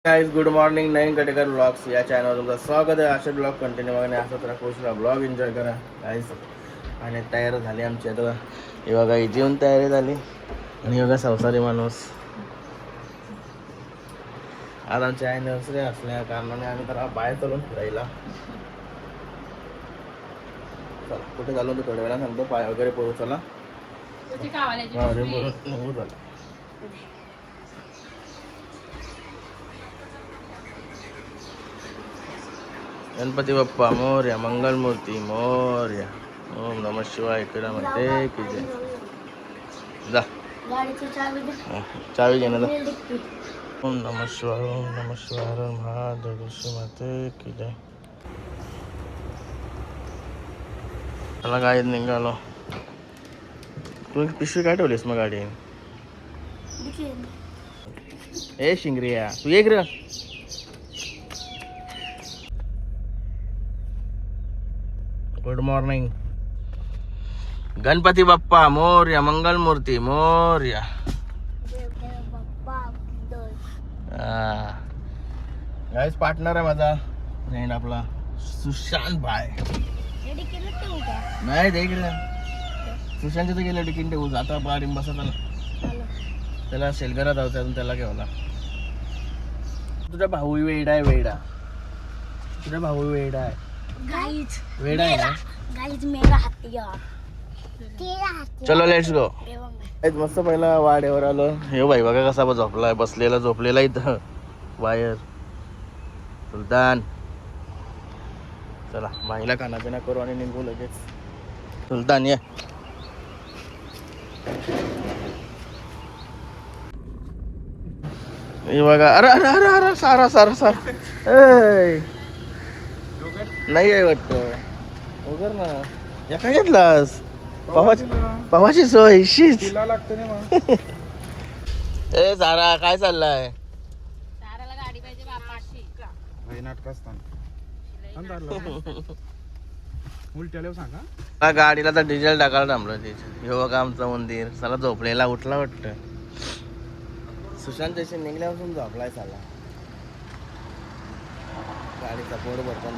Guys good morning. Naveen Katekar blogs या चॅनलवर तुमचं स्वागत आहे. असे ब्लॉग कंटिन्यू बघा आणि असं तर कोसला ब्लॉग एन्जॉय करा गाइस. आणि तयार झाली आमची आता हे बघा, ही जेवण तयारी झाली आणि बघा संसारी माणूस. आज आमची अॅनिव्हर्सरी असल्या कारणाने आम्ही तर बाहेर चालून फिरायला. चला कुठे चालू तर थोड्या वेळा सांगतो. पाय वगैरे पोरू चला. गणपती बाप्पा मोरया, मंगलमूर्ती मोरया. ओम नमः शिवाय. इकडे म्हणते की जय. जा चावी घे ना. ओम नमः शिवाय. ओम नमः शिवाय. महादेव माते की जय. चला गाडीत निघालो. तू पिशवी काय ठेवलीस मग गाडी? ए शिंगरिया तू एक रे. Good morning. गणपती बाप्पा मोरया, मंगलमूर्ती मोरया. गाईस पार्टनर आहे माझा फ्रेंड आपला सुशांत भाई. नाही दे इकडे. सुशांतच्या तर गेलं टिकीन ठेवू. आता बारीम बसत त्याला शेलगरात जायचं अजून. त्याला घेवला. तुझा भाऊ वेडा आहे. वेडा तुझा भाऊ वेडा आहे. वेडा आहे ना. चलो लेट्स गो. मस्त पहिला वाड्यावर आलो. हे भाई बघा कसा झोपलाय. बसलेला झोपलेला इथं बाहेर. सुलतान चला भाईला खानापिना करू आणि निघू लगेच. सुलतान ये. हे बघा. अरे अरे अरे अरे सारा सारा सारा नाही आहे वाटत. वगैरे ना या काय घेतलास? पावाची सोय शीच. ए सारा काय चाललाय? गाडीला तर डिझेल टाकायला थांबलं. हे बघा आमचं मंदिर. साला झोपलेला उठला वाटतं. सुशांत जशी निघल्यापासून झोपलाय साला. गाडीचा पोर भरपूर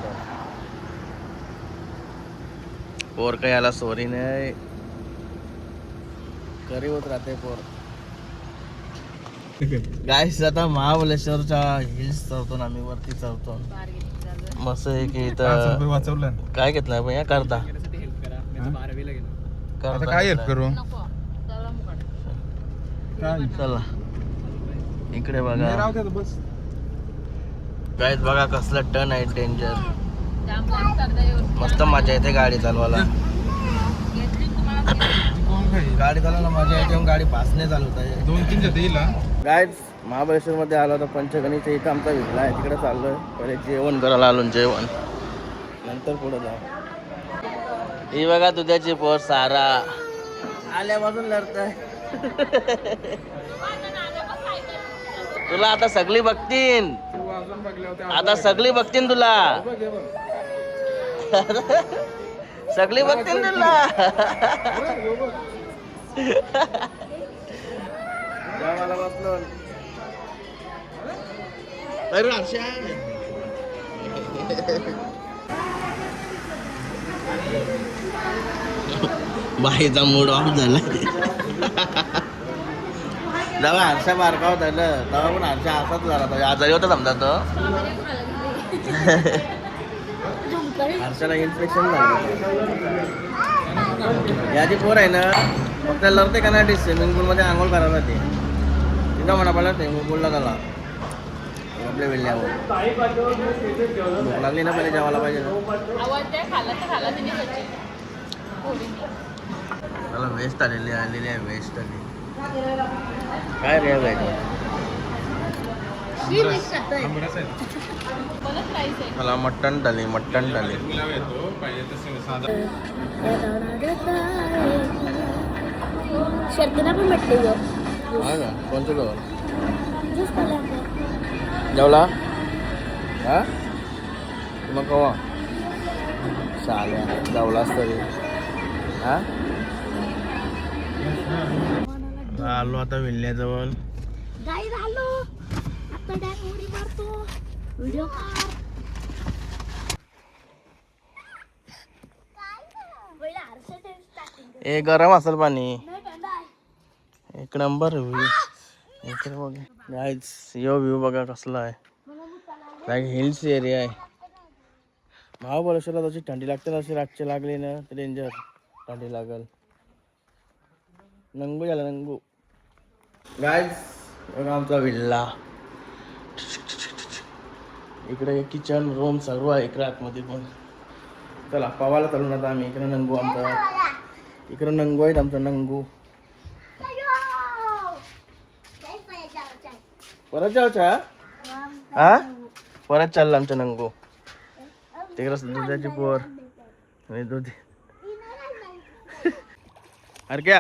पोर काही याला सोरी नाही. करी होत राहते पोर. गाईस आता महाबळेश्वरच्या हिल्स चढतो आम्ही. वरती चढतो मस्त आहे की इथं. काय घेतलंय भैया? करता काय हेल्प करू. चला इकडे बघा. गाईस बघा कसलं टर्न आहे. डेंजर. मस्त मजा येते गाडी चालवायला. गाडी चालवायला मजा येते. गाडी पासने चालवत आहे. 2-3 गाईस महाबळेश्वर मध्ये आलो तर पंचगणीच्या इथं आमचा विजला आहे. तिकडे चाललोय. पहिले जेवण करायला आलो. जेवण नंतर पुढे जाऊ. ही बघा दुधाची पोर सारा आल्यापासून लढतंय. तुला आता सगळी बघतीन. आता सगळी बघतीन तुला. सगळी बघतीन तुला. मला बसलो. अरे हर्षा बाईचा मूड ऑफ झाला. जेव्हा हर्षा बारका होता तेव्हा पण हर्षा असाच झाला होता. आजारी होता समजा तो. हर्षाला इन्फेक्शन झालं. याची पोर आहे ना फक्त लढते का नाही. स्विमिंग पूल मध्ये आंघोळ करायला ते तिथं म्हणा पडला. स्विमिंग पूलला झाला आपल्या वेळल्यावर. भूक लागली ना पहिले जेवायला पाहिजे. त्याला वेस्ट आलेली आहे. वेस्ट आली काय रे पाहिजे. मला मटण डाली. मटण डाली. कोणतं गवर जेवला हा मग कवा चालेल जेवलास तरी. हा आलो आता विल्ल्याजवळ. गाईज आलो आता डॅम उडी मारतो व्हिडिओ काढ. ए गरम असेल पाणी. एक नंबर व्ह्यू इकडे बघा गाईज. यो व्ह्यू बघा कसला आहे. लाईक हिल्स एरिया आहे. महाबळेश्वरला जशी थंडी लागते तशी रातची लागली ना तर डेंजर थंडी लागल. नंगू झाला नंगू. गाईज बघा आमचा विल्ला. इकडे किचन रूम सर्व आहे इकडे आतमध्ये पण. चला पवायला चालून आता आम्ही. इकडे नंगू आमचा. इकडे नंगू आहेत आमचा नंगू. परत जाऊचा हा परत चालला आमचा नंगू. तिकडे दुधाची पोर आणि दूध. अरे क्या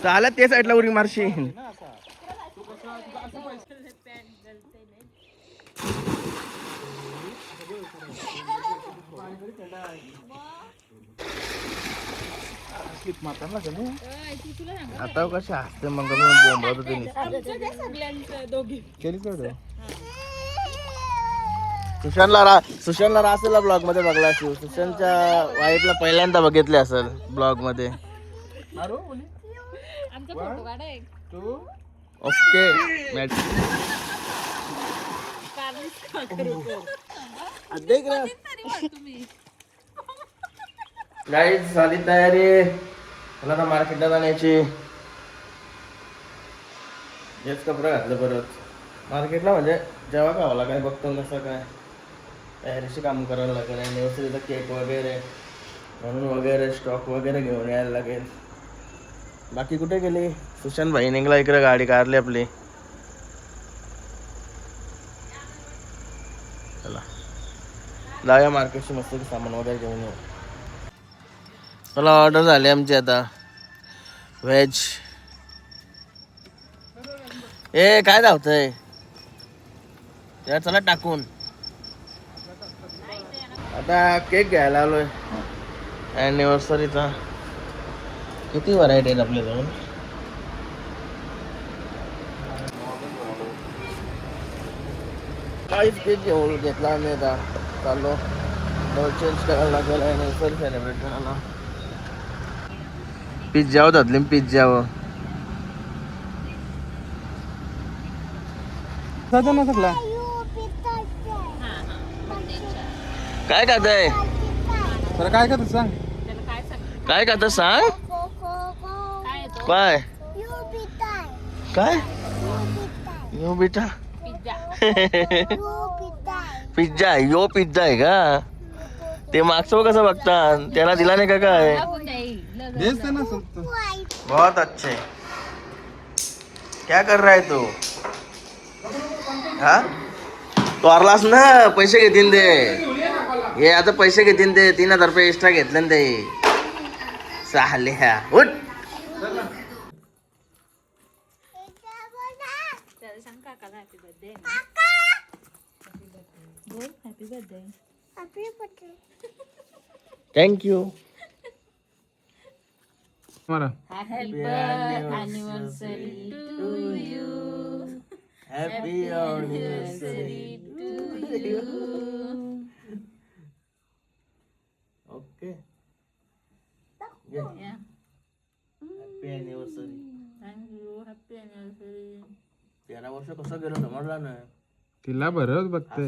चालत ते साईडला उरी मारशील. आता कशा हसते मग बोंबळत होते. सुशांतला रासेला ब्लॉग मध्ये बघला असेल. सुशांतच्या वाईफला पहिल्यांदा बघितले असेल ब्लॉग मध्ये. ओके गाईज झाली तयारी. मला आता मार्केटला जाण्याची. हेच कपडे घातलं परत मार्केटला म्हणजे जेव्हा खावाला काय बघतो कसं काय तयारीचे काम करायला लागेल. आणि व्यवस्थित केक वगैरे म्हणून वगैरे स्टॉक वगैरे घेऊन यायला लागेल. बाकी कुठे गेली सुशांत भाई. निघला इकडे गाडी काढली आपली. चला जाऊया मार्केटची मस्त सामान वगैरे घेऊन येऊ. चला ऑर्डर झाली आमची आता व्हेज. ए काय धावतंय यार. चला टाकून आता केक घ्यायला आलोय ॲनिव्हर्सरीचा. किती व्हरायटी आहेत आपल्याजवळ. काहीच केक घेऊन घेतला आम्ही. आता चाललो चेंज करायला लागेल ॲनिव्हर्सरी सेलिब्रेट करायला. पिझ्झा होतात पिझ्झावर काय खाताय. काय खात सांग. काय खात सांग. काय काय यो बेटा. पिझ्झा यो पिझ्झा आहे का. ते मागचं कसं बघतात त्याला दिला नाही का काय. बहुत अच्छे. क्या कर रहा है तू. हा तो आरलास ना. पैसे घेतील ते. हे आता पैसे घेतील ते. 3000 रुपये एक्स्ट्रा घेतले ना ते. साल्या उठ. Thank you. Happy anniversary to you. Happy anniversary to you. Okay. Yeah. Happy anniversary. Thank you. Happy anniversary. 13 वर्ष कसं गेलं समजलं नाही. तिला बरंच बघतंय.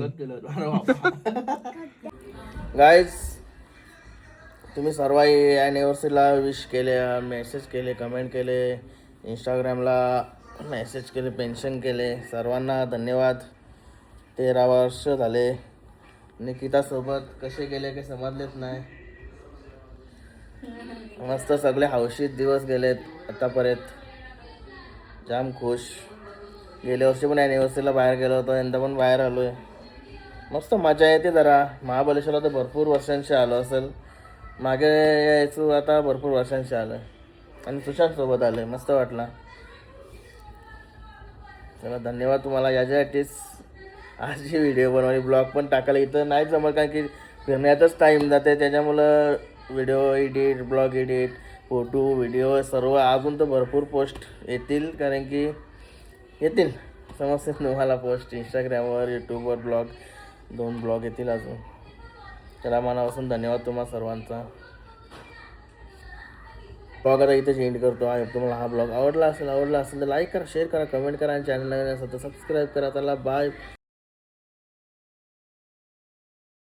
गाईज तुम्ही सर्व ॲनिव्हर्सरीला विश केले, मेसेज केले, कमेंट केले, इंस्टाग्रामला मेसेज केले, पेन्शन केले. सर्वांना धन्यवाद. 13 वर्ष झाले. निकितासोबत कसे गेले काही समजलेच नाही. मस्त सगळे हौशीत दिवस गेलेत आतापर्यंत. जाम खुश. गेल्या वर्षी पण ॲनिव्हर्सरीला बाहेर गेलो होतो. यंदा पण बाहेर आलो आहे. मस्त मजा येते जरा. महाबळेश्वरला तर भरपूर वर्षांशी आलो असेल. मागे यायचो आता भरपूर वर्षांशी आलं आणि सुशांतसोबत आलं आहे. मस्त वाटला. चला धन्यवाद तुम्हाला याच्यासाठीच अशी व्हिडिओ बनवली. ब्लॉग पण टाकायला इथं नाही जमत कारण की फिरण्यातच टाईम जाते. त्याच्यामुळं video edit, blog edit, photo video सर्व अजून तर भरपूर पोस्ट येतील कारण की येतील समजते तुम्हाला पोस्ट इंस्टाग्रामवर, यूट्यूबवर ब्लॉग 2 ब्लॉग येतील अजून. त्याला मनापासून धन्यवाद तुम्हा सर्वांचा. ब्लॉग आता इथे एंड करतो आहे. तुम्हाला हा ब्लॉग आवडला असेल तर लाईक करा, शेअर करा, कमेंट करा आणि चॅनल नवीन असेल तर सबस्क्राईब करा. त्याला बाय.